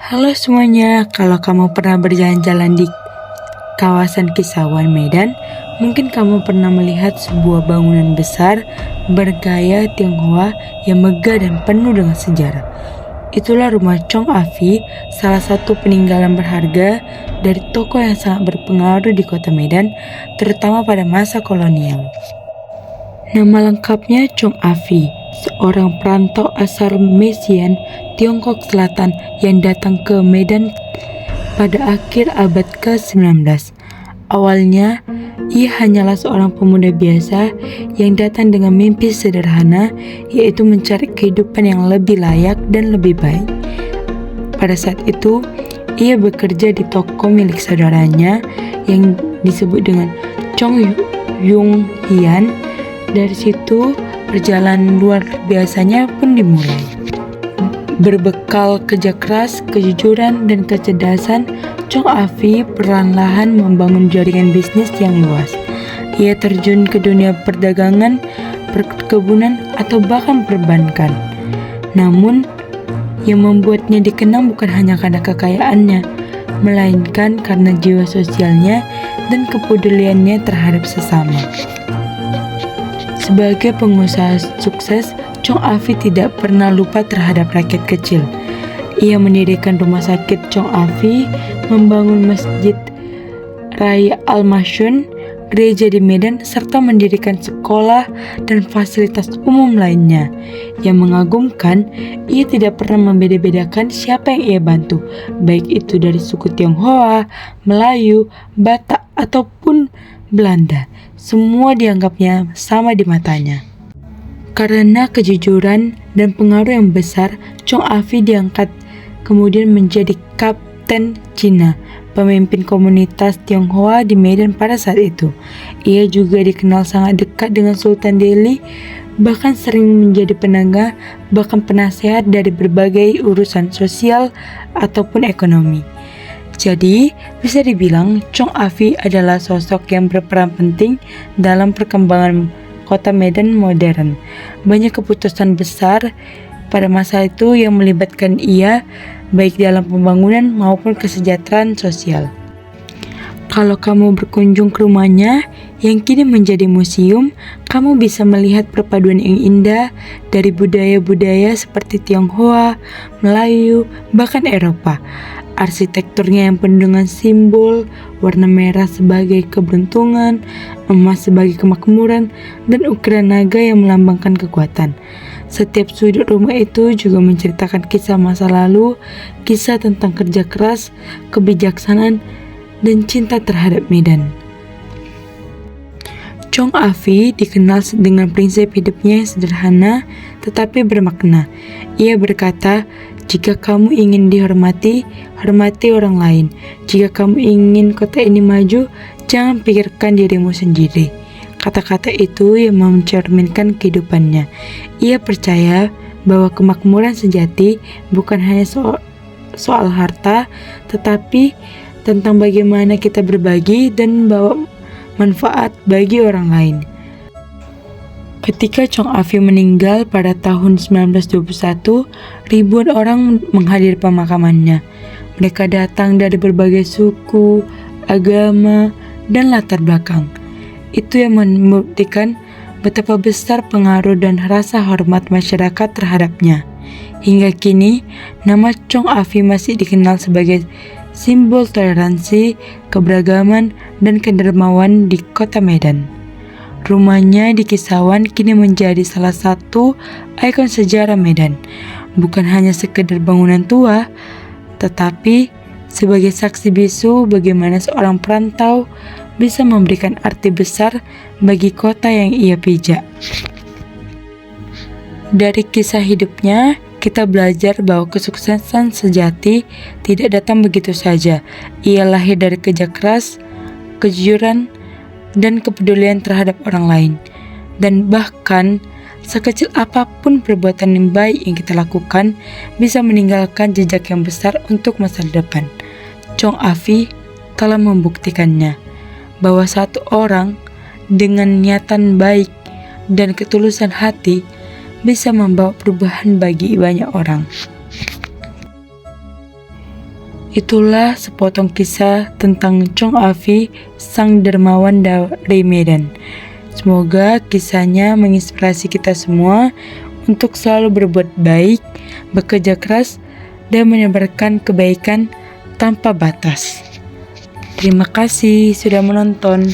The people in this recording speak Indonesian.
Halo semuanya, kalau kamu pernah berjalan-jalan di kawasan Kisauan, Medan, mungkin kamu pernah melihat sebuah bangunan besar bergaya Tionghoa yang megah dan penuh dengan sejarah. Itulah rumah Chong Afi, salah satu peninggalan berharga dari tokoh yang sangat berpengaruh di kota Medan, terutama pada masa kolonial. Nama lengkapnya Chong Afi, seorang perantau asal Mesian, Tiongkok Selatan yang datang ke Medan pada akhir abad ke-19. Awalnya, ia hanyalah seorang pemuda biasa yang datang dengan mimpi sederhana, yaitu mencari kehidupan yang lebih layak dan lebih baik. Pada saat itu, ia bekerja di toko milik saudaranya yang disebut dengan Chong Yung Hian. Dari situ, perjalanan luar biasanya pun dimulai. Berbekal kerja keras, kejujuran, dan kecerdasan, Chong Afi perlahan-lahan membangun jaringan bisnis yang luas. Ia terjun ke dunia perdagangan, perkebunan, atau bahkan perbankan. Namun, yang membuatnya dikenang bukan hanya karena kekayaannya, melainkan karena jiwa sosialnya dan kepeduliannya terhadap sesama. Sebagai pengusaha sukses, Chong Afi tidak pernah lupa terhadap rakyat kecil. Ia mendirikan rumah sakit Chong Afi, membangun masjid Raya Al-Masyun, gereja di Medan, serta mendirikan sekolah dan fasilitas umum lainnya. Yang mengagumkan, ia tidak pernah membeda-bedakan siapa yang ia bantu, baik itu dari suku Tionghoa, Melayu, Batak, ataupun Belanda. Semua dianggapnya sama di matanya. Karena kejujuran dan pengaruh yang besar, Chong Afi diangkat kemudian menjadi Kapten Cina, pemimpin komunitas Tionghoa di Medan pada saat itu. Ia juga dikenal sangat dekat dengan Sultan Delhi, bahkan sering menjadi penengah, bahkan penasehat dari berbagai urusan sosial ataupun ekonomi. Jadi, bisa dibilang Chong Afi adalah sosok yang berperan penting dalam perkembangan kota Medan modern. Banyak keputusan besar pada masa itu yang melibatkan ia, baik dalam pembangunan maupun kesejahteraan sosial. Kalau kamu berkunjung ke rumahnya, yang kini menjadi museum, kamu bisa melihat perpaduan yang indah dari budaya-budaya seperti Tionghoa, Melayu, bahkan Eropa. Arsitekturnya yang penuh dengan simbol, warna merah sebagai keberuntungan, emas sebagai kemakmuran, dan ukiran naga yang melambangkan kekuatan. Setiap sudut rumah itu juga menceritakan kisah masa lalu, kisah tentang kerja keras, kebijaksanaan, dan cinta terhadap Medan. Chong Afi dikenal dengan prinsip hidupnya yang sederhana tetapi bermakna. Ia berkata, "Jika kamu ingin dihormati, hormati orang lain. Jika kamu ingin kota ini maju, jangan pikirkan dirimu sendiri." Kata-kata itu yang mencerminkan kehidupannya. Ia percaya bahwa kemakmuran sejati bukan hanya soal harta, tetapi tentang bagaimana kita berbagi dan membawa manfaat bagi orang lain. Ketika Chong Afi meninggal pada tahun 1921, ribuan orang menghadiri pemakamannya. Mereka datang dari berbagai suku, agama, dan latar belakang. Itu yang membuktikan betapa besar pengaruh dan rasa hormat masyarakat terhadapnya. Hingga kini, nama Chong Afi masih dikenal sebagai simbol toleransi, keberagaman, dan kedermawan di kota Medan. Rumahnya di Kisauan kini menjadi salah satu ikon sejarah Medan. Bukan hanya sekedar bangunan tua, tetapi sebagai saksi bisu bagaimana seorang perantau bisa memberikan arti besar bagi kota yang ia pijak. Dari kisah hidupnya, kita belajar bahwa kesuksesan sejati tidak datang begitu saja. Ia lahir dari kerja keras, kejujuran, dan kepedulian terhadap orang lain. Dan bahkan, sekecil apapun perbuatan yang baik yang kita lakukan, bisa meninggalkan jejak yang besar untuk masa depan. Chong Afi telah membuktikannya, bahwa satu orang dengan niatan baik dan ketulusan hati bisa membawa perubahan bagi banyak orang. Itulah sepotong kisah tentang Chong Afi, sang dermawan dari Medan. Semoga kisahnya menginspirasi kita semua untuk selalu berbuat baik, bekerja keras, dan menyebarkan kebaikan tanpa batas. Terima kasih sudah menonton.